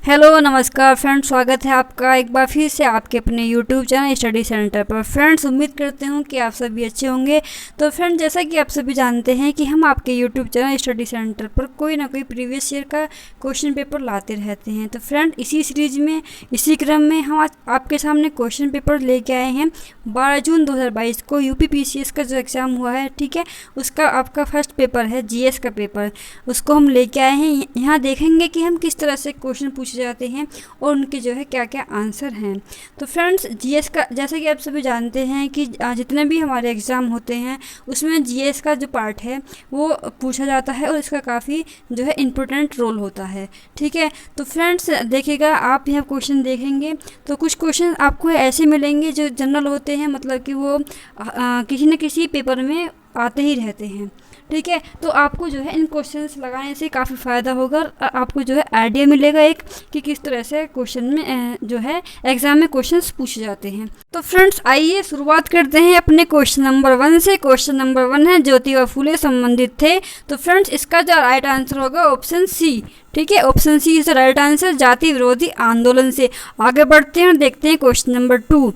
Hello नमस्कार friends, स्वागत है आपका एक बार फिर से आपके अपने यूट्यूब चैनल स्टडी सेंटर पर। फ्रेंड्स, उम्मीद करते हूँ कि आप सभी अच्छे होंगे। तो फ्रेंड्स, जैसा कि आप सभी जानते हैं कि हम आपके यूट्यूब चैनल स्टडी सेंटर पर कोई ना कोई प्रीवियस ईयर का क्वेश्चन पेपर लाते रहते हैं। तो फ्रेंड, इसी सीरीज में इसी क्रम में हम आज आपके सामने क्वेश्चन पेपर लेके आए हैं। 12 जून 2022 को यूपी पीसीएस का जो एग्ज़ाम हुआ है, ठीक है, उसका आपका फर्स्ट पेपर है जीएस का पेपर, उसको हम लेके आए हैं। यहाँ देखेंगे कि हम किस तरह से क्वेश्चन पूछे जाते हैं और उनके जो है क्या क्या आंसर हैं। तो फ्रेंड्स, जीएस का जैसे कि आप सभी जानते हैं कि जितने भी हमारे एग्ज़ाम होते हैं उसमें जीएस का जो पार्ट है वो पूछा जाता है और इसका काफ़ी जो है इम्पोर्टेंट रोल होता है, ठीक है। तो फ्रेंड्स देखिएगा, आप यहाँ क्वेश्चन देखेंगे तो कुछ क्वेश्चन आपको ऐसे मिलेंगे जो जनरल होते हैं, मतलब कि वो किसी न किसी पेपर में आते ही रहते हैं, ठीक है। तो आपको जो है इन क्वेश्चंस लगाने से काफ़ी फ़ायदा होगा और आपको जो है आइडिया मिलेगा एक कि किस तरह से क्वेश्चन में जो है एग्ज़ाम में क्वेश्चंस पूछे जाते हैं। तो फ्रेंड्स, आइए शुरुआत करते हैं अपने क्वेश्चन नंबर 1 से। क्वेश्चन नंबर 1 है ज्योतिबा फुले संबंधित थे। तो फ्रेंड्स, इसका जो राइट आंसर होगा ऑप्शन सी, ठीक है, option C is the right answer, जाति विरोधी आंदोलन से। आगे बढ़ते हैं और देखते हैं क्वेश्चन नंबर 2।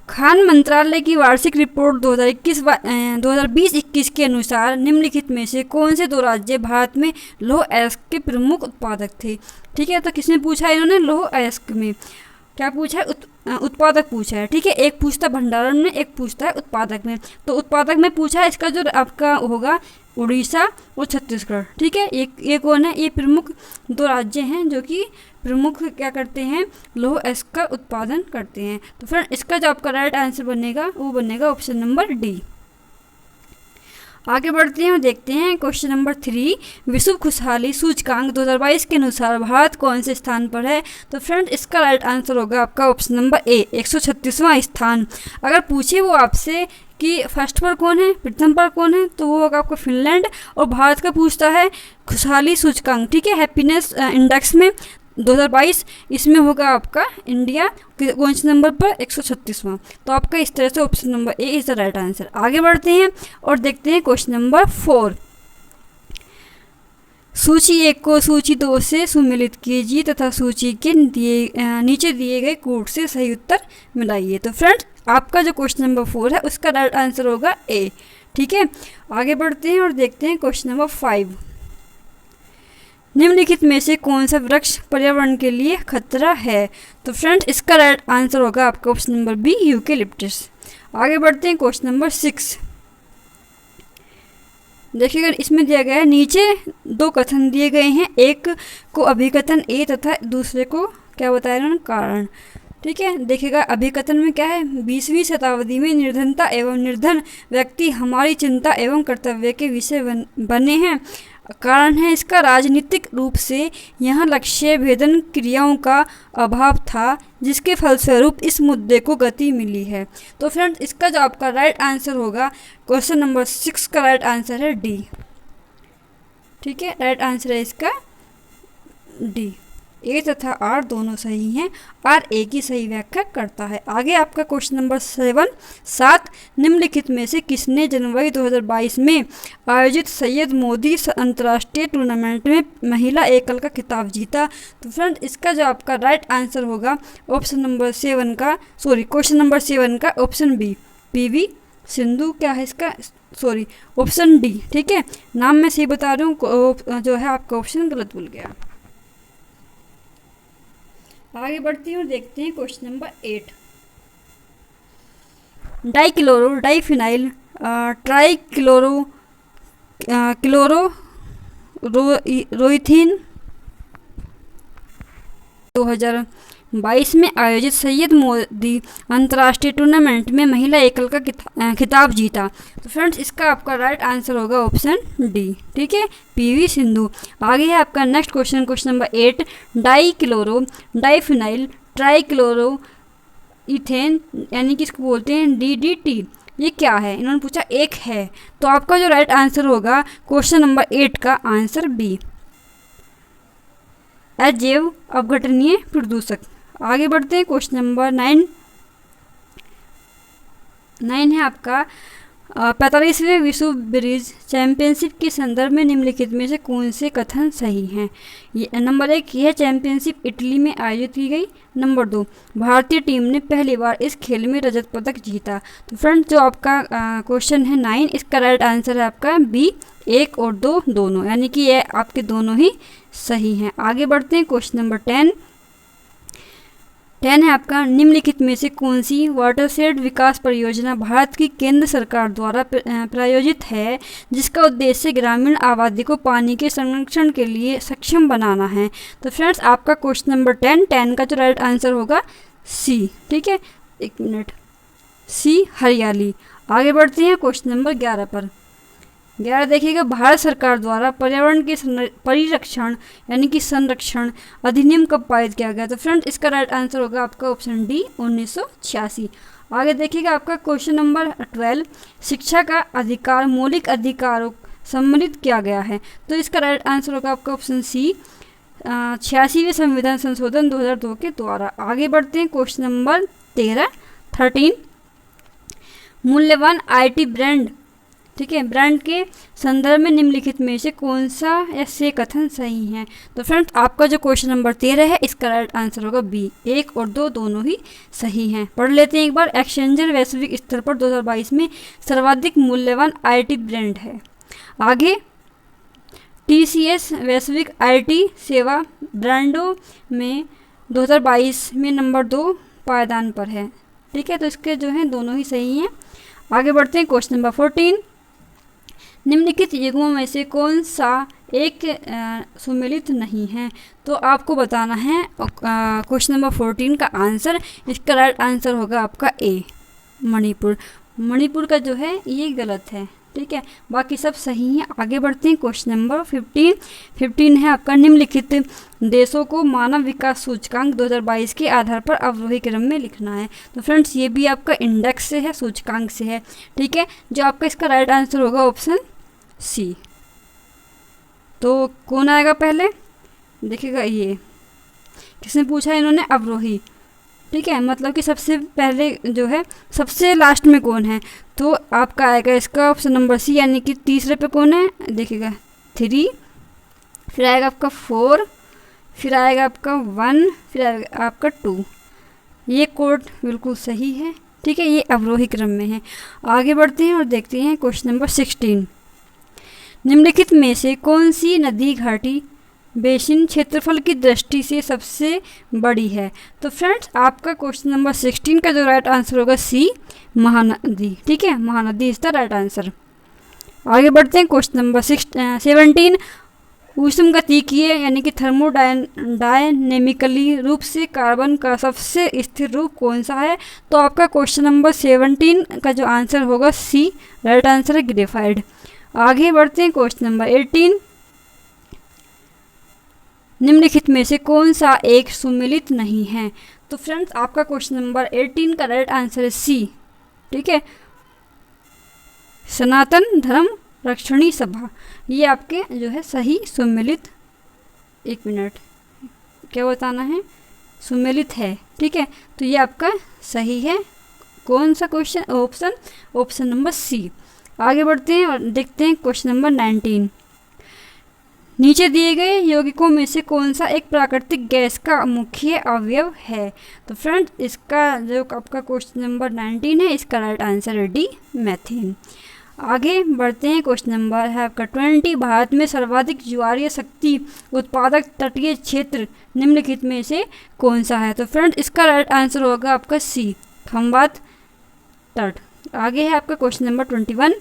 खान मंत्रालय की वार्षिक रिपोर्ट 2020-21 के अनुसार निम्नलिखित में से कौन से दो राज्य भारत में लौह अयस्क के प्रमुख उत्पादक थे, ठीक है। तो किसने पूछा है, इन्होंने लौह अयस्क में क्या पूछा है, उत्पादक पूछा है, ठीक है। एक पूछता है भंडारण में, एक पूछता है उत्पादक में। तो उत्पादक में पूछा है, इसका जो आपका होगा उड़ीसा और छत्तीसगढ़, ठीक है। ये कौन है, ये प्रमुख दो राज्य हैं जो कि प्रमुख क्या करते हैं, लौह अयस्क का उत्पादन करते हैं। तो फ्रेंड, इसका जो आपका राइट आंसर बनेगा वो बनेगा ऑप्शन नंबर डी। आगे बढ़ते हैं और देखते हैं क्वेश्चन नंबर 3। विश्व खुशहाली सूचकांक 2022 के अनुसार भारत कौन से स्थान पर है। तो फ्रेंड, इसका राइट आंसर होगा आपका ऑप्शन नंबर ए, 136वां स्थान। अगर पूछे वो आपसे कि फर्स्ट पर कौन है, प्रथम पर कौन है, तो वो होगा आपका फिनलैंड। और भारत का पूछता है खुशहाली सूचकांक, ठीक है, हैप्पीनेस इंडेक्स में 2022, इसमें होगा आपका इंडिया कौन से नंबर पर, 136वां। तो आपका इस तरह से option number A is the right answer. आगे बढ़ते हैं और देखते हैं क्वेश्चन नंबर 4। सूची 1 को सूची 2 से सुमेलित कीजिए तथा सूची के नीचे दिए गए कोड से सही उत्तर मिलाइए। तो फ्रेंड्स, आपका जो क्वेश्चन नंबर 4 है उसका राइट आंसर होगा ए, ठीक है। आगे बढ़ते हैं और देखते हैं क्वेश्चन नंबर 5। निम्नलिखित में से कौन सा वृक्ष पर्यावरण के लिए खतरा है। तो फ्रेंड्स, इसका राइट आंसर होगा आपका ऑप्शन नंबर बी, यूकेलिप्टस। आगे बढ़ते हैं क्वेश्चन नंबर 6। देखिएगा, इसमें दिया गया है नीचे दो कथन दिए गए हैं, एक को अभिकथन ए तथा दूसरे को क्या बताया इन्होंने, कारण, ठीक है। देखिएगा, अभिकथन में क्या है, 20वीं शताब्दी में निर्धनता एवं निर्धन व्यक्ति हमारी चिंता एवं कर्तव्य के विषय बने हैं। कारण है इसका राजनीतिक रूप से यहाँ लक्ष्य भेदन क्रियाओं का अभाव था, जिसके फलस्वरूप इस मुद्दे को गति मिली है। तो फ्रेंड्स, इसका जो आपका राइट आंसर होगा क्वेश्चन नंबर 6 का राइट आंसर है डी, ठीक है। राइट आंसर है इसका डी। ए तथा आर दोनों सही हैं, आर ए की सही व्याख्या करता है। आगे आपका क्वेश्चन नंबर 7। निम्नलिखित में से किसने जनवरी 2022 में आयोजित सैयद मोदी अंतर्राष्ट्रीय टूर्नामेंट में महिला एकल का खिताब जीता। तो फ्रेंड, इसका जो आपका राइट आंसर होगा ऑप्शन नंबर 7 का, क्वेश्चन नंबर 7 का ऑप्शन बी, पीवी सिंधु। क्या है इसका, ऑप्शन डी, ठीक है। नाम मैं सही बता रहा हूँ, जो है आपका ऑप्शन गलत भूल गया। आगे बढ़ती हूँ, देखते हैं question number 8। Dichloro diphenyl trichloro chloro रोइथिन 2022 में आयोजित सैयद मोदी अंतर्राष्ट्रीय टूर्नामेंट में महिला एकल का खिताब जीता। तो फ्रेंड्स, इसका आपका राइट आंसर होगा ऑप्शन डी, ठीक है, पीवी सिंधु। आगे है आपका next question, question number 8। Dichloro diphenyl trichloro ethane यानी कि इसको बोलते हैं डीडीटी, ये क्या है, इन्होंने पूछा एक है। तो आपका जो राइट आंसर होगा क्वेश्चन नंबर 8 का आंसर बी, अजैव अपघटनीय प्रदूषक। आगे बढ़ते हैं क्वेश्चन नंबर 9 है आपका 45वें विश्व ब्रिज चैंपियनशिप के संदर्भ में निम्नलिखित में से कौन से कथन सही हैं? ये नंबर 1, यह चैंपियनशिप इटली में आयोजित की गई। नंबर 2, भारतीय टीम ने पहली बार इस खेल में रजत पदक जीता। तो फ्रेंड्स जो आपका क्वेश्चन है 9, इसका राइट आंसर है आपका बी, 1 और 2 दोनों, यानी कि ये आपके दोनों ही सही हैं। आगे बढ़ते हैं, क्वेश्चन नंबर 10 है आपका, निम्नलिखित में से कौन सी वाटरशेड विकास परियोजना भारत की केंद्र सरकार द्वारा प्रायोजित है, जिसका उद्देश्य ग्रामीण आबादी को पानी के संरक्षण के लिए सक्षम बनाना है? तो फ्रेंड्स आपका क्वेश्चन नंबर 10 का जो राइट आंसर होगा सी। ठीक है, 1 मिनट, सी हरियाली। आगे बढ़ते हैं क्वेश्चन नंबर 11 पर। 11 देखिएगा, भारत सरकार द्वारा पर्यावरण के परिरक्षण यानी कि संरक्षण अधिनियम कब पारित किया गया? तो फ्रेंड्स इसका राइट आंसर होगा आपका ऑप्शन डी, 1986। आगे देखिएगा आपका क्वेश्चन नंबर 12, शिक्षा का अधिकार मौलिक अधिकारों सम्मिलित किया गया है। तो इसका राइट आंसर होगा आपका ऑप्शन सी, 86वें संविधान संशोधन 2002 के द्वारा। आगे बढ़ते हैं क्वेश्चन नंबर 13 मूल्यवान IT ब्रांड, ठीक है, ब्रांड के संदर्भ में निम्नलिखित में से कौन सा ऐसे कथन सही हैं? तो फ्रेंड्स आपका जो क्वेश्चन नंबर 13 है, इसका राइट आंसर होगा बी, 1 और 2 दोनों ही सही हैं। पढ़ लेते हैं एक बार। एक्सचेंजर वैश्विक स्तर पर 2022 में सर्वाधिक मूल्यवान IT ब्रांड है। आगे TCS वैश्विक IT सेवा ब्रांडों में 2022 में नंबर 2 पायदान पर है। ठीक है, तो इसके जो हैं दोनों ही सही हैं। आगे बढ़ते हैं क्वेश्चन नंबर 14, निम्नलिखित युग्मों में से कौन सा एक सुमेलित नहीं है? तो आपको बताना है क्वेश्चन नंबर 14 का आंसर। इसका राइट आंसर होगा आपका ए, मणिपुर। मणिपुर का जो है ये गलत है। ठीक है, बाकी सब सही हैं। आगे बढ़ते हैं क्वेश्चन नंबर 15 है आपका, निम्नलिखित देशों को मानव विकास सूचकांक 2022 के आधार पर अवरोही क्रम में लिखना है। तो फ्रेंड्स ये भी आपका इंडेक्स से है, सूचकांक से है। ठीक है, जो आपका इसका राइट आंसर होगा ऑप्शन सी। तो कौन आएगा पहले? देखिएगा, ये किसने पूछा इन्होंने? अवरोही। ठीक है, मतलब कि सबसे पहले जो है सबसे लास्ट में कौन है? तो आपका आएगा इसका ऑप्शन नंबर सी, यानी कि तीसरे पे कौन है? देखिएगा 3, फिर आएगा आपका 4, फिर आएगा आपका 1, फिर आएगा आपका 2। ये कोड बिल्कुल सही है। ठीक है, ये अवरोही क्रम में है। आगे बढ़ते हैं और देखते हैं क्वेश्चन नंबर 16, निम्नलिखित में से कौन सी नदी घाटी बेसिन क्षेत्रफल की दृष्टि से सबसे बड़ी है? तो फ्रेंड्स आपका क्वेश्चन नंबर 16 का जो राइट आंसर होगा सी, महानदी। ठीक है, Mahanadi is the right answer. आगे बढ़ते हैं क्वेश्चन नंबर 17, ऊष्म गतिकीय यानी कि थर्मोडायनेमिकली रूप से कार्बन का सबसे स्थिर रूप कौन सा है? तो आपका क्वेश्चन नंबर 17 का जो आंसर होगा सी, राइट आंसर है ग्रेफाइट। आगे बढ़ते हैं क्वेश्चन नंबर 18, निम्नलिखित में से कौन सा एक सुमेलित नहीं है? तो फ्रेंड्स आपका क्वेश्चन नंबर 18 का राइट आंसर है सी। ठीक है, सनातन धर्म रक्षणी सभा, ये आपके जो है सही सुमेलित, 1 मिनट, क्या बताना है? सुमेलित है। ठीक है, तो ये आपका सही है। कौन सा क्वेश्चन? Option number C. आगे बढ़ते हैं और देखते हैं क्वेश्चन नंबर 19, नीचे दिए गए यौगिकों में से कौन सा एक प्राकृतिक गैस का मुख्य अवयव है? तो फ्रेंड्स इसका जो आपका क्वेश्चन नंबर 19 है, इसका राइट आंसर है डी, मैथेन। आगे बढ़ते हैं, क्वेश्चन नंबर है आपका 20, भारत में सर्वाधिक ज्वारीय शक्ति उत्पादक तटीय क्षेत्र निम्नलिखित में से कौन सा है? तो फ्रेंड्स इसका राइट आंसर होगा आपका सी, खंबात तट। आगे है आपका क्वेश्चन नंबर 21,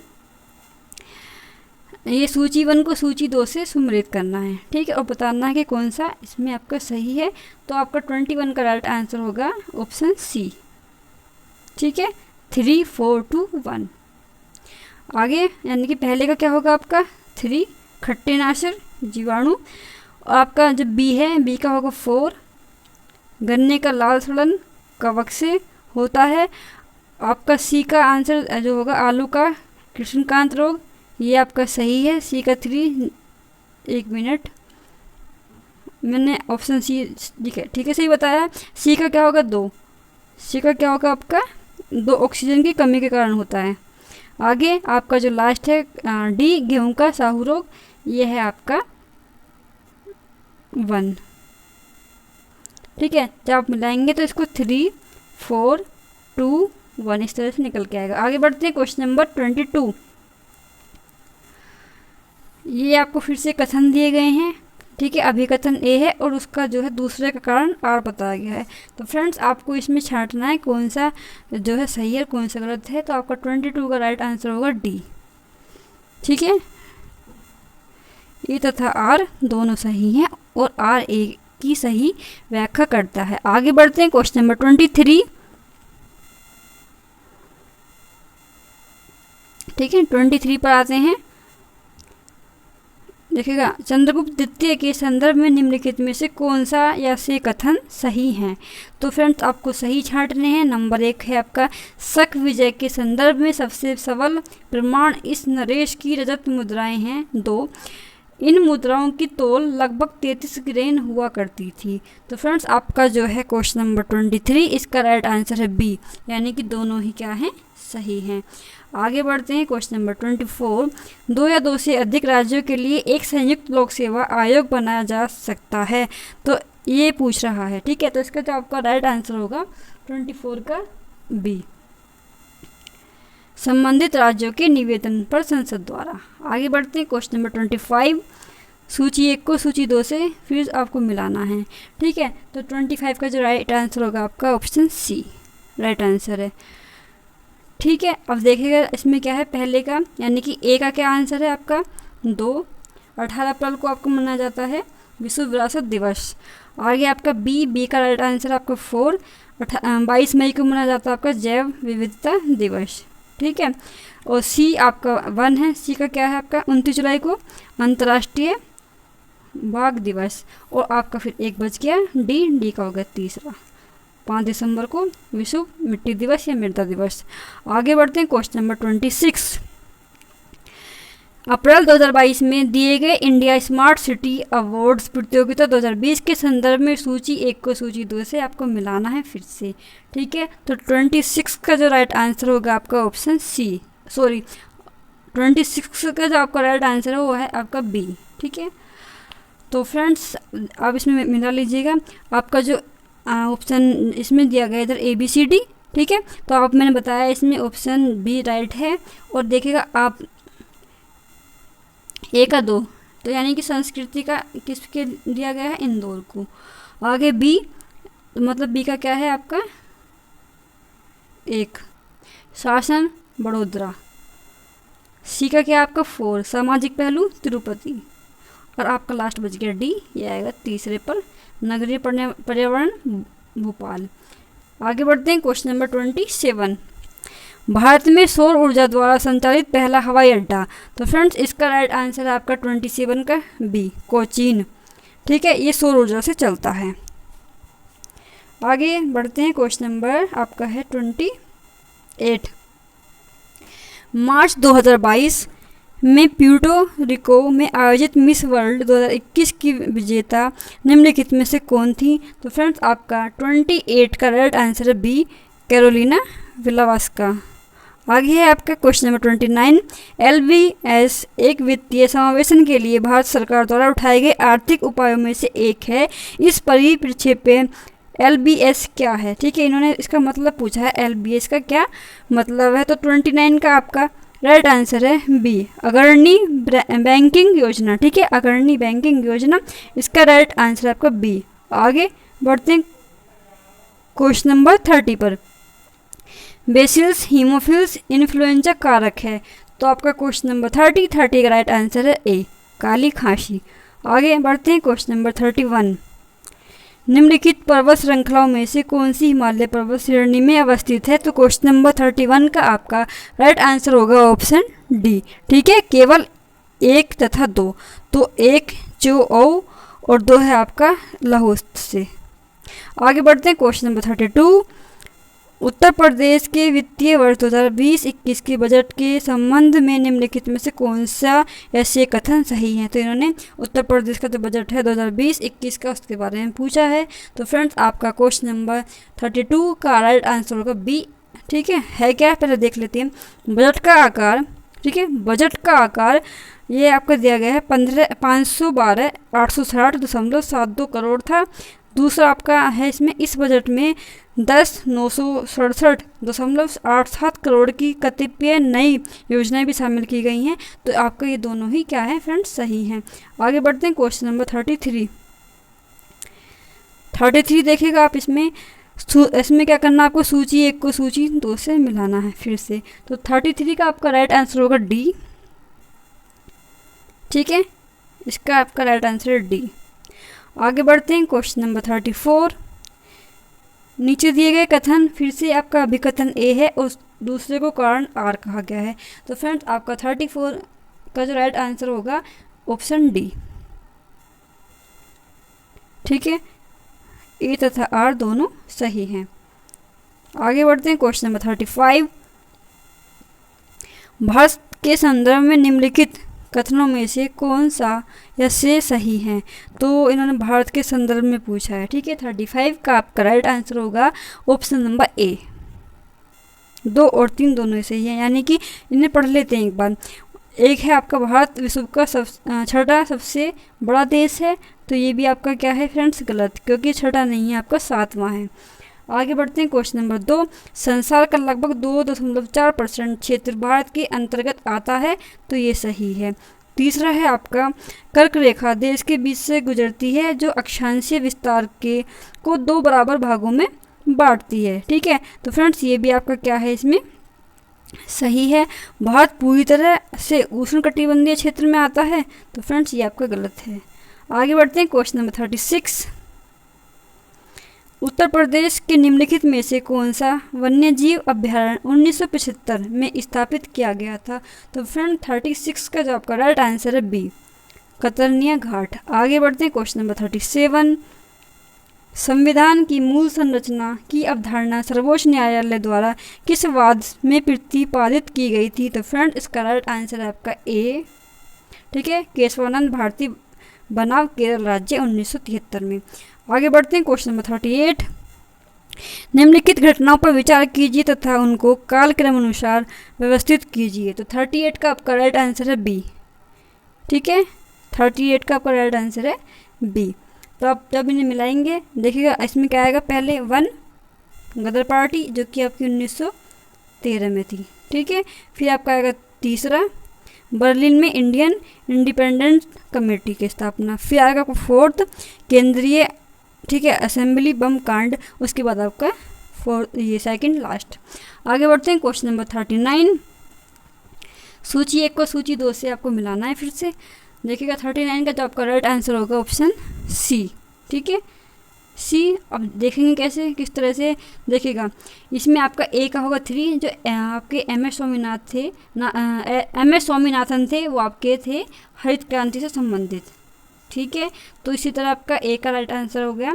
ये सूची 1 को सूची 2 से सुमेलित करना है। ठीक है, और बताना है कि कौन सा इसमें आपका सही है। तो आपका 21 का राइट आंसर होगा ऑप्शन सी। ठीक है, 3, 4, 2, 1। आगे यानी कि पहले का क्या होगा आपका 3, खट्टेनाशक जीवाणु। आपका जो बी है, बी का होगा 4, गन्ने का लाल सड़न कवक से होता है। आपका सी का आंसर जो होगा आलू का कृष्णकांत रोग, ये आपका सही है, सी का 3। 1 मिनट, मैंने ऑप्शन सी, ठीक है सही बताया। सी का क्या होगा 2, सी का क्या होगा आपका 2, ऑक्सीजन की कमी के कारण होता है। आगे आपका जो लास्ट है डी, गेहूं का साहू रोग, ये है आपका 1। ठीक है, जब आप मिलाएंगे तो इसको 3, 4, 2, 1 इस तरह से निकल के आएगा। आगे बढ़ते हैं क्वेश्चन नंबर 22। ये आपको फिर से कथन दिए गए हैं। ठीक है, अभी कथन ए है और उसका जो है दूसरे का कारण आर बताया गया है। तो फ्रेंड्स आपको इसमें छांटना है कौन सा जो है सही है कौन सा गलत है। तो आपका 22 का राइट आंसर होगा डी। ठीक है, ए तथा आर दोनों सही हैं और आर ए की सही व्याख्या करता है। आगे बढ़ते हैं क्वेश्चन नंबर 23। ठीक है, 23 पर आते हैं। देखिएगा, चंद्रगुप्त द्वितीय के संदर्भ में निम्नलिखित में से कौन सा या से कथन सही हैं। तो फ्रेंड्स आपको सही छांटने हैं। नंबर 1 है आपका, शक विजय के संदर्भ में सबसे सबल प्रमाण इस नरेश की रजत मुद्राएं हैं। 2, इन मुद्राओं की तोल लगभग 33 ग्रेन हुआ करती थी। तो फ्रेंड्स आपका जो है क्वेश्चन नंबर 23, इसका राइट आंसर है बी, यानी कि दोनों ही क्या हैं, सही हैं। आगे बढ़ते हैं क्वेश्चन नंबर 24। 2 या 2 से अधिक राज्यों के लिए एक संयुक्त लोक सेवा आयोग बनाया जा सकता है। तो ये पूछ रहा है। ठीक है, तो इसका जो आपका राइट आंसर होगा 24 का बी, संबंधित राज्यों के निवेदन पर संसद द्वारा। आगे बढ़ते हैं क्वेश्चन नंबर 25। सूची 1 को सूची 2 से फिर आपको मिलाना है। ठीक है, तो 25 का जो राइट आंसर होगा आपका ऑप्शन सी राइट आंसर है। ठीक है, अब देखिएगा इसमें क्या है, पहले का यानी कि ए का क्या आंसर है आपका 2। 18 अप्रैल को आपको मनाया जाता है विश्व विरासत दिवस। आगे आपका बी का राइट आंसर आपका 4। 22 मई को मनाया जाता है आपका जैव विविधता दिवस। ठीक है, और सी आपका 1 है। सी का क्या है आपका 29 जुलाई को अंतर्राष्ट्रीय बाघ दिवस। और आपका फिर 1 बच गया, डी का होगा तीसरा, 5 दिसंबर को विश्व मिट्टी दिवस या मृदा दिवस। आगे बढ़ते हैं क्वेश्चन नंबर 26। अप्रैल 2022 में दिए गए इंडिया स्मार्ट सिटी अवार्ड्स प्रतियोगिता 2020 के संदर्भ में सूची 1 को सूची 2 से आपको मिलाना है फिर से। ठीक है, तो 26 का जो राइट आंसर होगा आपका ऑप्शन सी, 26 का जो आपका राइट आंसर है वो है आपका बी। ठीक है, तो फ्रेंड्स आप इसमें मिला लीजिएगा। आपका जो ऑप्शन इसमें दिया गया इधर ABCD। ठीक है, तो आप मैंने बताया इसमें ऑप्शन बी राइट है। और देखिएगा आप ए का 2, तो यानी कि संस्कृति का किसके दिया गया है, इंदौर को। आगे बी, तो मतलब बी का क्या है आपका 1, शासन बड़ोदरा। सी का क्या आपका 4, सामाजिक पहलू तिरुपति। और आपका लास्ट बच गया डी, ये आएगा तीसरे पर, नगरीय पर्यावरण भोपाल। आगे बढ़ते हैं क्वेश्चन नंबर 27। भारत में सौर ऊर्जा द्वारा संचालित पहला हवाई अड्डा। तो फ्रेंड्स इसका राइट आंसर है आपका 27 का बी, कोचीन। ठीक है, ये सौर ऊर्जा से चलता है। आगे बढ़ते हैं क्वेश्चन नंबर आपका है 28। मार्च 2022 में प्यूर्टो रिको में आयोजित मिस वर्ल्ड 2021 की विजेता निम्नलिखित में से कौन थी। तो फ्रेंड्स आपका 28 का राइट आंसर है बी, कैरोलिना विलावास्का। आगे है आपका क्वेश्चन नंबर 29। LBS एक वित्तीय समावेशन के लिए भारत सरकार द्वारा उठाए गए आर्थिक उपायों में से एक है। इस परिप्रेक्ष्य पे LBS क्या है। ठीक है, इन्होंने इसका मतलब पूछा है LBS का क्या मतलब है। तो 29 का आपका राइट आंसर है बी, अग्रणी बैंकिंग योजना। ठीक है, अग्रणी बैंकिंग योजना, इसका राइट आंसर आपका बी। आगे बढ़ते हैं क्वेश्चन नंबर 30 पर। बेसिलस हीमोफिल्स इन्फ्लुएंजा कारक है। तो आपका क्वेश्चन नंबर 30 का राइट आंसर है ए, काली खांसी। आगे बढ़ते हैं क्वेश्चन नंबर 31। निम्नलिखित पर्वत श्रृंखलाओं में से कौन सी हिमालय पर्वत श्रेणी में अवस्थित है। तो क्वेश्चन नंबर 31 का आपका राइट आंसर होगा ऑप्शन डी। ठीक है, केवल 1 तथा 2, तो 1 चोओ और 2 है आपका लाहौल से। आगे बढ़ते हैं क्वेश्चन नंबर 32। उत्तर प्रदेश के वित्तीय वर्ष 2020-21 के बजट के संबंध में निम्नलिखित में से कौन सा ऐसे कथन सही है। तो इन्होंने उत्तर प्रदेश का जो बजट है 2020-21 का उसके बारे में पूछा है। तो फ्रेंड्स आपका क्वेश्चन नंबर 32 का राइट आंसर होगा बी, ठीक है क्या, पहले देख लेते हैं। बजट का आकार, ठीक है, बजट का आकार ये आपका दिया गया है 512,860.72 करोड़ था। दूसरा आपका है इसमें, इस बजट में 10,967.87 करोड़ की कतिपय नई योजनाएं भी शामिल की गई हैं। तो आपका ये दोनों ही क्या है फ्रेंड्स, सही हैं। आगे बढ़ते हैं क्वेश्चन नंबर 33 देखिएगा आप। इसमें क्या करना आपको, सूची 1 को सूची 2 से मिलाना है फिर से। तो 33 का आपका राइट आंसर होगा डी, ठीक है, इसका आपका राइट आंसर है डी। आगे बढ़ते हैं क्वेश्चन नंबर 34। नीचे दिए गए कथन, फिर से आपका अभिकथन ए है और दूसरे को कारण आर कहा गया है। तो फ्रेंड्स आपका 34 का जो राइट आंसर होगा ऑप्शन डी, ठीक है, ए तथा आर दोनों सही हैं। आगे बढ़ते हैं क्वेश्चन नंबर 35। भारत के संदर्भ में निम्नलिखित कथनों में से कौन सा या से सही है। तो इन्होंने भारत के संदर्भ में पूछा है, ठीक है। 35 का आपका राइट आंसर होगा ऑप्शन नंबर ए। 2 और 3 दोनों सही हैं, यानी कि इन्हें पढ़ लेते हैं एक बार। एक है आपका भारत विश्व का छठा सबसे बड़ा देश है, तो ये भी आपका क्या है फ्रेंड्स, गलत, क्योंकि छठा नहीं है, आपका 7वां है। आगे बढ़ते हैं क्वेश्चन नंबर 2। संसार का लगभग 2.4% क्षेत्र भारत के अंतर्गत आता है, तो ये सही है। तीसरा है आपका कर्क रेखा देश के बीच से गुजरती है, जो अक्षांशीय विस्तार को 2 बराबर भागों में बांटती है, ठीक है। तो फ्रेंड्स ये भी आपका क्या है, इसमें सही है। भारत पूरी तरह से उष्णकटिबंधीय क्षेत्र में आता है, तो फ्रेंड्स ये आपका गलत है। आगे बढ़ते हैं क्वेश्चन नंबर 36। उत्तर प्रदेश के निम्नलिखित में से कौन सा वन्यजीव अभ्यारण्य 1975 में स्थापित किया गया था। तो फ्रेंड 36 का जो आपका राइट आंसर है बी, कतरनिया घाट। आगे बढ़ते हैं क्वेश्चन नंबर 37। संविधान की मूल संरचना की अवधारणा सर्वोच्च न्यायालय द्वारा किस वाद में प्रतिपादित की गई थी। तो फ्रेंड इसका राइट आंसर है आपका ए, ठीक है, केशवानंद भारती बनाम केरल राज्य 1973 में। आगे बढ़ते हैं क्वेश्चन नंबर 38। निम्नलिखित घटनाओं पर विचार कीजिए तथा उनको कालक्रम अनुसार व्यवस्थित कीजिए। तो 38 का आपका राइट आंसर है बी, ठीक है, 38 का आपका राइट आंसर है बी। तो आप जब इन्हें मिलाएंगे देखिएगा, इसमें क्या आएगा, पहले 1 गदर पार्टी जो कि आपकी 1913 में थी, ठीक है। फिर आपका आएगा तीसरा बर्लिन में इंडियन इंडिपेंडेंस कमेटी की स्थापना। फिर आएगा आपका 4th केंद्रीय, ठीक है, असेंबली बम कांड। उसके बाद आपका 4th, ये 2nd लास्ट। आगे बढ़ते हैं क्वेश्चन नंबर 39। सूची 1 को सूची 2 से आपको मिलाना है फिर से। देखिएगा 39 का जो आपका राइट आंसर होगा ऑप्शन सी, ठीक है, सी। अब देखेंगे कैसे, किस तरह से, देखिएगा इसमें आपका ए का होगा 3, जो आपके एम एस स्वामीनाथन थे, वो आपके थे हरित क्रांति से संबंधित, ठीक है। तो इसी तरह आपका ए का राइट आंसर हो गया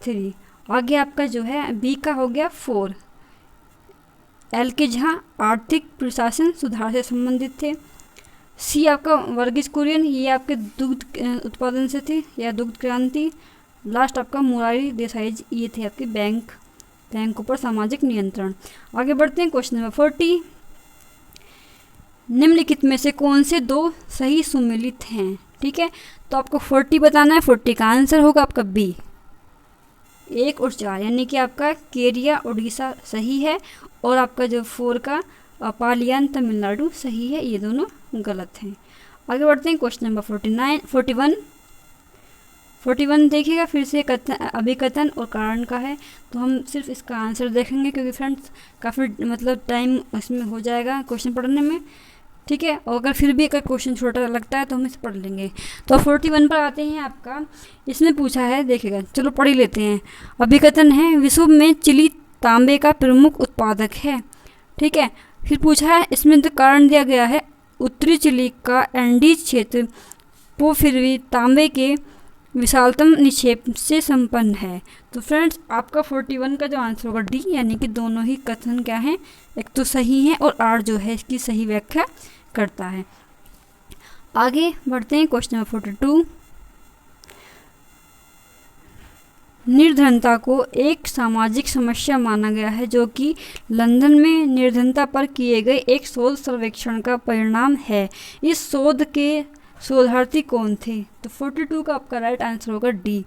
3। आगे आपका जो है बी का हो गया 4, एल के जहाँ आर्थिक प्रशासन सुधार से संबंधित थे। सी आपका वर्गीज कुरियन, ये आपके दुग्ध उत्पादन से थे या दुग्ध क्रांति। लास्ट आपका मुरारी देसाई, ये थे आपके बैंकों पर सामाजिक नियंत्रण। आगे बढ़ते हैं क्वेश्चन नंबर 40। निम्नलिखित में से कौन से 2 सही सुमेलित हैं, ठीक है। तो आपको 40 बताना है। 40 का आंसर होगा आपका बी, 1 और 4, यानी कि आपका केरिया उड़ीसा सही है, और आपका जो 4 का पालियान तमिलनाडु सही है, ये दोनों गलत हैं। आगे बढ़ते हैं क्वेश्चन नंबर 41 देखिएगा फिर से अभिकथन और कारण का है, तो हम सिर्फ इसका आंसर देखेंगे क्योंकि फ्रेंड्स काफ़ी मतलब टाइम इसमें हो जाएगा क्वेश्चन पढ़ने में, ठीक है। और अगर फिर भी अगर क्वेश्चन छोटा लगता है तो हम इसे पढ़ लेंगे। तो 41 पर आते हैं आपका, इसने पूछा है, देखिएगा चलो पढ़ ही लेते हैं। अभिकथन है विश्व में चिली तांबे का प्रमुख उत्पादक है, ठीक है। फिर पूछा है, इसमें जो कारण दिया गया है, उत्तरी चिली का एंडीज क्षेत्र पोर्फिरी तांबे के विशालतम निक्षेप से संपन्न है। तो फ्रेंड्स आपका 41 का जो आंसर होगा डी, यानी कि दोनों ही कथन क्या हैं, एक तो सही है और आर जो है इसकी सही व्याख्या करता है। आगे बढ़ते हैं क्वेश्चन नंबर 42। निर्धनता को एक सामाजिक समस्या माना गया है, जो कि लंदन में निर्धनता पर किए गए एक शोध सर्वेक्षण का परिणाम है। इस शोध के शोधार्थी कौन थे? तो 42 का आपका राइट आंसर होगा डी,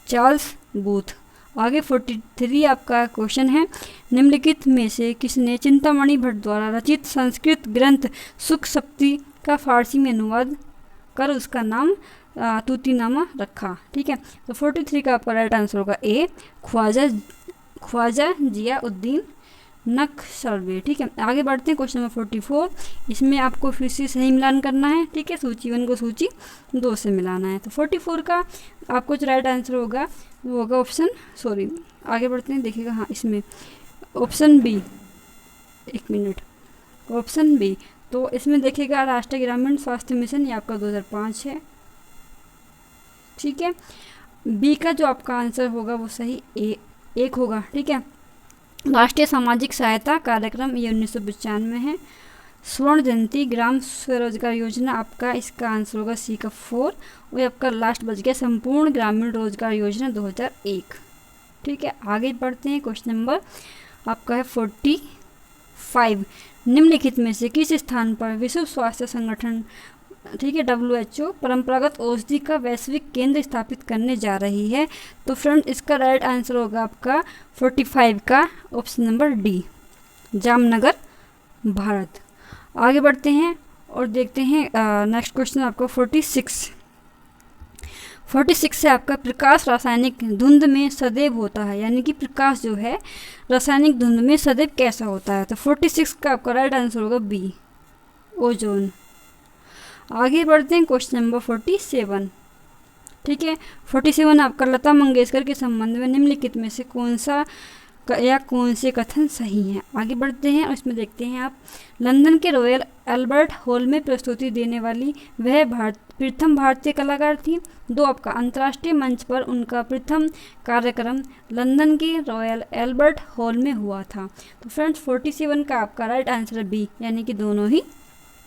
चार्ल्स बूथ। आगे 43 आपका क्वेश्चन है, निम्नलिखित में से किसने चिंतामणि भट्ट द्वारा रचित संस्कृत ग्रंथ सुख सप्ती का फारसी में अनुवाद कर उसका नाम तूतीनामा रखा? ठीक है, तो 43 का आपका राइट आंसर होगा ए, ख्वाजा जियाउद्दीन नक्शबंदी। ठीक है, आगे बढ़ते हैं क्वेश्चन नंबर 44। इसमें आपको फिर से सही मिलान करना है। ठीक है, सूची 1 को सूची 2 से मिलाना है। तो 44 का आपको जो राइट आंसर होगा वो होगा आगे बढ़ते हैं, देखिएगा, हाँ इसमें ऑप्शन बी, एक मिनट, ऑप्शन बी। तो इसमें देखिएगा राष्ट्रीय ग्रामीण स्वास्थ्य मिशन, ये आपका 2005 है। ठीक है, बी का जो आपका आंसर होगा वो सही एक होगा। ठीक है, राष्ट्रीय सामाजिक सहायता कार्यक्रम, ये 1995 है। स्वर्ण जयंती ग्राम स्वरोजगार योजना, आपका इसका आंसर होगा सी का 4। और आपका लास्ट बच गया संपूर्ण ग्रामीण रोजगार योजना 2001। ठीक है, आगे बढ़ते हैं, क्वेश्चन नंबर आपका है 45। निम्नलिखित में से किस स्थान पर विश्व स्वास्थ्य संगठन, ठीक है, WHO परंपरागत औषधि का वैश्विक केंद्र स्थापित करने जा रही है? तो फ्रेंड इसका राइट आंसर होगा आपका 45 का option number D, Jamnagar, Bharat. आगे बढ़ते हैं और देखते हैं नेक्स्ट क्वेश्चन आपका 46 से आपका प्रकाश रासायनिक धुंध में सदैव होता है, यानी कि प्रकाश जो है रासायनिक धुंध में सदैव कैसा होता है? तो 46 का आपका राइट आंसर होगा बी, ओजोन। आगे बढ़ते हैं क्वेश्चन नंबर 47। ठीक है, 47 आपका लता मंगेशकर के संबंध में निम्नलिखित में से कौन से कथन सही हैं? आगे बढ़ते हैं और इसमें देखते हैं आप, लंदन के रॉयल एल्बर्ट हॉल में प्रस्तुति देने वाली वह प्रथम भारतीय कलाकार थी। 2 आपका अंतर्राष्ट्रीय मंच पर उनका प्रथम कार्यक्रम लंदन के रॉयल एल्बर्ट हॉल में हुआ था। तो फ्रेंड्स 47 का आपका राइट आंसर बी, यानी कि दोनों ही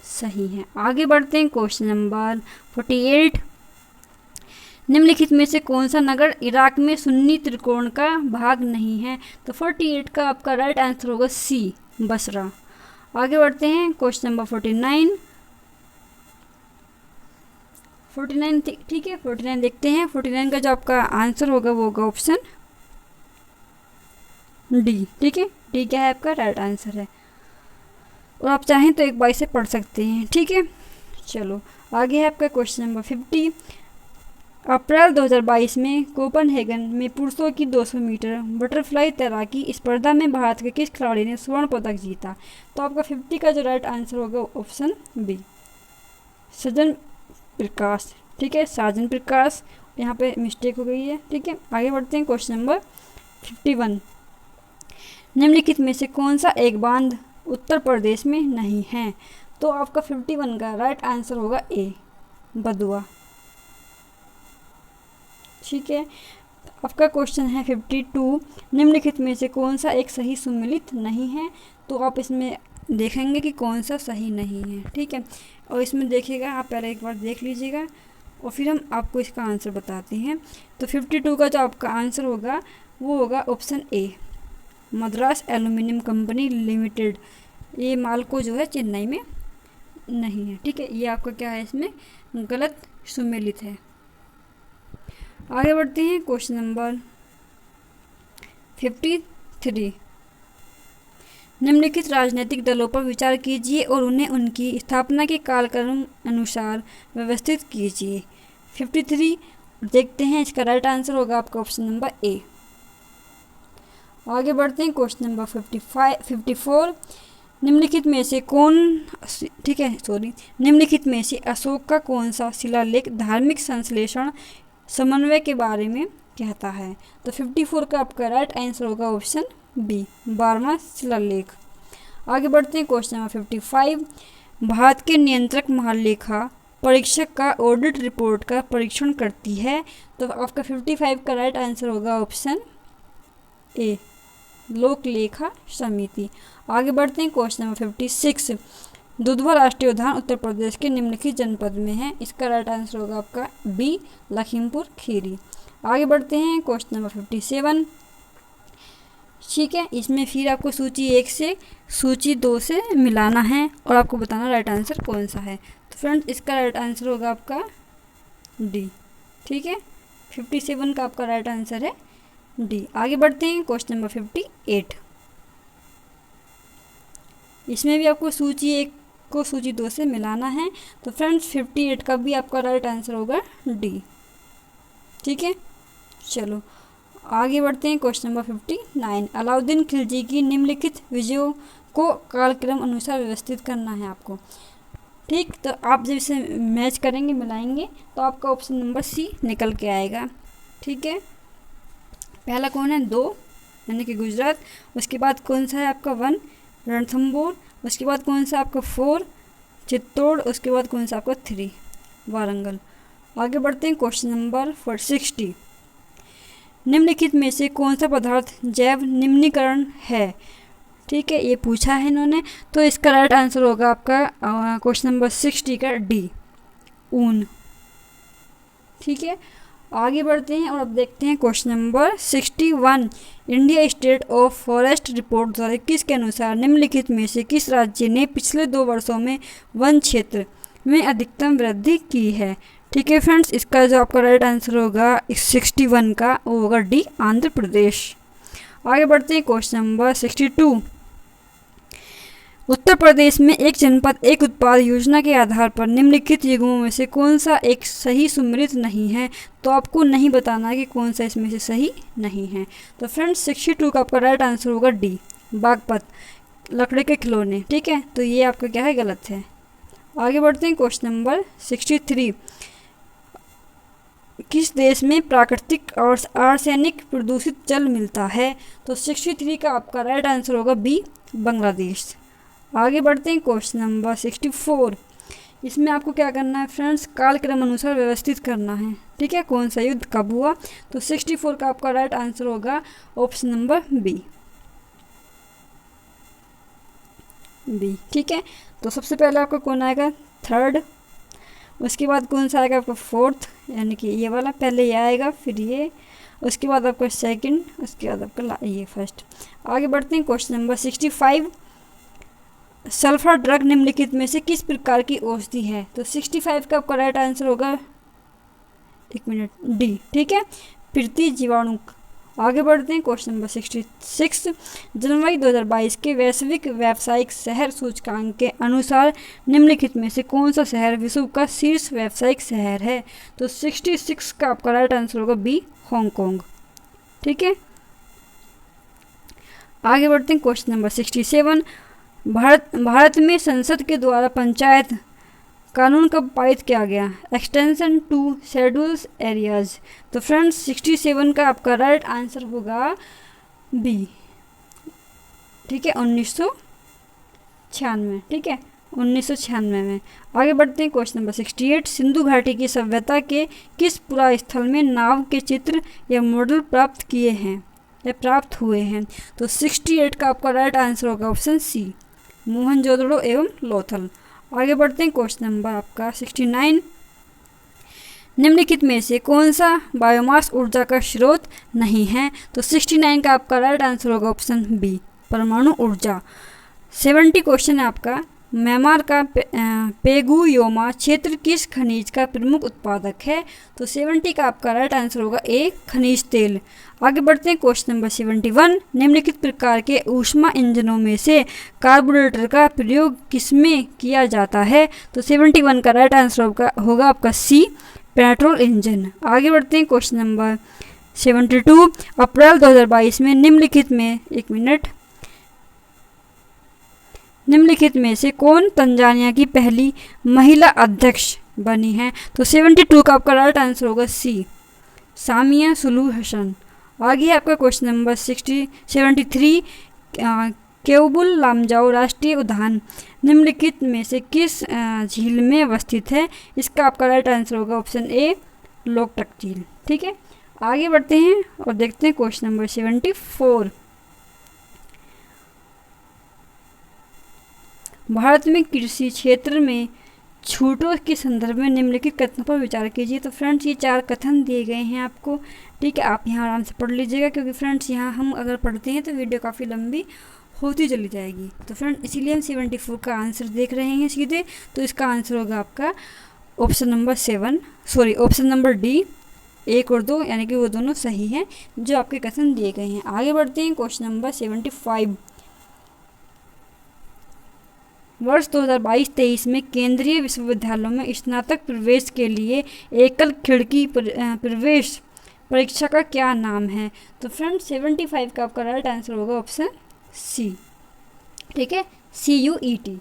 सही है। आगे बढ़ते हैं क्वेश्चन नंबर 48। निम्नलिखित में से कौन सा नगर इराक में सुन्नी त्रिकोण का भाग नहीं है? तो 48 का आपका राइट आंसर होगा सी, बसरा। आगे बढ़ते हैं क्वेश्चन नंबर 49। ठीक है, 49 देखते हैं। 49 का जो आपका आंसर होगा वो होगा ऑप्शन डी। ठीक है, डी क्या है आपका राइट आंसर है, और आप चाहें तो एक बार इसे पढ़ सकते हैं। ठीक है, चलो आगे है आपका क्वेश्चन नंबर 50। अप्रैल 2022 में कोपनहेगन में पुरुषों की 200 मीटर बटरफ्लाई तैराकी स्पर्धा में भारत के किस खिलाड़ी ने स्वर्ण पदक जीता? तो आपका 50 का जो राइट आंसर होगा ऑप्शन बी, सजन प्रकाश। ठीक है, साजन प्रकाश, यहाँ पे मिस्टेक हो गई है। ठीक है, आगे बढ़ते हैं क्वेश्चन नंबर 51। निम्नलिखित में से कौन सा एक बांध उत्तर प्रदेश में नहीं है? तो आपका 51 का राइट आंसर होगा ए, बदुआ। ठीक है, आपका क्वेश्चन है 52। निम्नलिखित में से कौन सा एक सही सुमेलित नहीं है? तो आप इसमें देखेंगे कि कौन सा सही नहीं है। ठीक है, और इसमें देखिएगा, आप पहले एक बार देख लीजिएगा और फिर हम आपको इसका आंसर बताते हैं। तो 52 का जो आपका आंसर होगा वो होगा option A, Madras aluminium company limited. ये मालको जो है चेन्नई में नहीं है। ठीक है, ये आपका क्या है, इसमें गलत सुमेलित है। आगे बढ़ते हैं क्वेश्चन नंबर 53। निम्नलिखित राजनीतिक दलों पर विचार कीजिए और उन्हें उनकी स्थापना के कालक्रम अनुसार व्यवस्थित कीजिए। 53 देखते हैं, इसका राइट आंसर होगा आपका ऑप्शन नंबर ए। आगे बढ़ते हैं क्वेश्चन नंबर 54। निम्नलिखित में से निम्नलिखित में से अशोक का कौन सा शिलालेख धार्मिक संश्लेषण समन्वय के बारे में कहता है? तो 54 का आपका राइट आंसर होगा ऑप्शन बी, 12वां शिलालेख। आगे बढ़ते हैं क्वेश्चन नंबर 55। भारत के नियंत्रक महालेखा परीक्षक का ऑडिट रिपोर्ट का परीक्षण करती है? तो आपका 55 का राइट आंसर होगा ऑप्शन ए, लोक लेखा समिति। आगे बढ़ते हैं क्वेश्चन नंबर 56। दुधवा राष्ट्रीय उद्यान उत्तर प्रदेश के निम्नलिखित जनपद में है? इसका राइट आंसर होगा आपका बी, लखीमपुर खीरी। आगे बढ़ते हैं क्वेश्चन नंबर 57। ठीक है, इसमें फिर आपको सूची 1 से सूची 2 से मिलाना है और आपको बताना राइट आंसर कौन सा है। तो फ्रेंड्स इसका राइट आंसर होगा आपका डी। ठीक है, 57 का आपका राइट आंसर है डी। आगे बढ़ते हैं क्वेश्चन नंबर 58। इसमें भी आपको सूची 1 को सूची 2 से मिलाना है। तो फ्रेंड्स 58 का भी आपका राइट आंसर होगा डी। ठीक है, चलो आगे बढ़ते हैं क्वेश्चन नंबर 59। अलाउद्दीन खिलजी की निम्नलिखित विजयों को कालक्रम अनुसार व्यवस्थित करना है आपको। ठीक, तो आप जब इसे मैच करेंगे, मिलाएंगे, तो आपका ऑप्शन नंबर सी निकल के आएगा। ठीक है, पहला कौन है 2 यानी कि गुजरात, उसके बाद कौन सा है आपका 1 रणथंबोर, उसके बाद कौन सा आपका 4 चित्तौड़, उसके बाद कौन सा आपका 3 वारंगल। आगे बढ़ते हैं क्वेश्चन नंबर 60। निम्नलिखित में से कौन सा पदार्थ जैव निम्नीकरण है। ठीक है, ये पूछा है इन्होंने, तो इसका राइट आंसर होगा आपका क्वेश्चन नंबर 60 का डी ऊन। ठीक है, आगे बढ़ते हैं और अब देखते हैं question number 61। India state of forest report 2021 के अनुसार निम्नलिखित में से किस राज्य ने पिछले 2 वर्षों में वन क्षेत्र में अधिकतम वृद्धि की है। ठीक है फ्रेंड्स, इसका जो आपका राइट आंसर होगा 61 का, वो होगा डी आंध्र प्रदेश। आगे बढ़ते हैं क्वेश्चन नंबर 62। उत्तर प्रदेश में एक जनपद एक उत्पाद योजना के आधार पर निम्नलिखित युग्मों में से कौन सा एक सही सुमेलित नहीं है। तो आपको नहीं बताना कि कौन सा इसमें से सही नहीं है। तो फ्रेंड्स 62 का आपका राइट आंसर होगा डी बागपत लकड़ी के खिलौने। ठीक है, तो ये आपका क्या है, गलत है। आगे बढ़ते हैं क्वेश्चन नंबर 63। किस देश में प्राकृतिक और आर्सेनिक प्रदूषित जल मिलता है। तो 63 का आपका राइट आंसर होगा बी बांग्लादेश। आगे बढ़ते हैं क्वेश्चन नंबर 64। इसमें आपको क्या करना है फ्रेंड्स, कालक्रम अनुसार व्यवस्थित करना है। ठीक है, कौन सा युद्ध कब हुआ। तो 64 का आपका राइट आंसर होगा ऑप्शन नंबर बी। ठीक है, तो सबसे पहले आपका कौन आएगा 3rd, उसके बाद कौन सा आएगा आपका 4th यानी कि ये वाला, पहले ये आएगा फिर ये, उसके बाद आपका 2nd, उसके बाद आपका ये 1st। आगे बढ़ते हैं क्वेश्चन नंबर 65। सल्फर ड्रग निम्नलिखित में से किस प्रकार की औषधि है। तो 65 का आपका राइट आंसर होगा डी। ठीक है, प्रति जीवाणु। आगे बढ़ते हैं क्वेश्चन नंबर 66। जनवरी 2022 के वैश्विक व्यावसायिक शहर सूचकांक के अनुसार निम्नलिखित में से कौन सा शहर विश्व का शीर्ष व्यावसायिक शहर है। तो 66 का आपका राइट आंसर होगा बी हांगकांग। ठीक है, आगे बढ़ते हैं क्वेश्चन नंबर 67। भारत में संसद के द्वारा पंचायत कानून कब पारित किया गया। Extension to schedules areas. तो फ्रेंड्स 67 का आपका राइट आंसर होगा बी। ठीक है, 1996। ठीक है, 1996 में। आगे बढ़ते हैं क्वेश्चन नंबर 68। सिंधु घाटी की सभ्यता के किस पुरा स्थल में नाव के चित्र या मॉडल प्राप्त किए हैं या प्राप्त हुए हैं। तो 68 का आपका राइट आंसर होगा ऑप्शन सी मोहनजोदड़ो एवं लोथल। आगे बढ़ते हैं क्वेश्चन नंबर आपका 69। निम्नलिखित में से कौन सा बायोमास ऊर्जा का स्रोत नहीं है। तो 69 का आपका राइट आंसर होगा ऑप्शन बी परमाणु ऊर्जा। 70 क्वेश्चन है आपका। म्यांमार का पेगुयोमा क्षेत्र किस खनिज का प्रमुख उत्पादक है। तो 70 का आपका राइट आंसर होगा ए खनिज तेल। आगे बढ़ते हैं क्वेश्चन नंबर 71। निम्नलिखित प्रकार के ऊष्मा इंजनों में से कार्बोरेटर का प्रयोग किसमें किया जाता है। तो 71 का राइट आंसर होगा आपका सी पेट्रोल इंजन। आगे बढ़ते हैं क्वेश्चन नंबर 72। अप्रैल 2022 में निम्नलिखित में से कौन तंजानिया की पहली महिला अध्यक्ष बनी है। तो 72 का आपका राइट आंसर होगा सी सामिया सुलू हसन। आगे आपका क्वेश्चन नंबर 73। केवबुल लामजाओ राष्ट्रीय उद्यान निम्नलिखित में से किस झील में अवस्थित है। इसका आपका राइट आंसर होगा ऑप्शन ए लोकटक झील। ठीक है, आगे बढ़ते हैं और देखते हैं क्वेश्चन नंबर 74। भारत में कृषि क्षेत्र में छूटों के संदर्भ में निम्नलिखित कथनों पर विचार कीजिए। तो फ्रेंड्स ये 4 कथन दिए गए हैं आपको, ठीक है। आप यहाँ आराम से पढ़ लीजिएगा, क्योंकि फ्रेंड्स यहाँ हम अगर पढ़ते हैं तो वीडियो काफ़ी लंबी होती चली जाएगी। तो फ्रेंड इसीलिए हम 74 का आंसर देख रहे हैं सीधे। तो इसका आंसर होगा आपका ऑप्शन नंबर डी, 1 और 2, यानी कि वो दोनों सही हैं जो आपके कथन दिए गए हैं। आगे बढ़ते हैं क्वेश्चन नंबर 75। वर्ष 2022-23 में केंद्रीय विश्वविद्यालयों में स्नातक प्रवेश के लिए एकल खिड़की प्रवेश परीक्षा का क्या नाम है? तो फ्रेंड 75 का आपका राइट आंसर होगा ऑप्शन सी, ठीक है, CUET।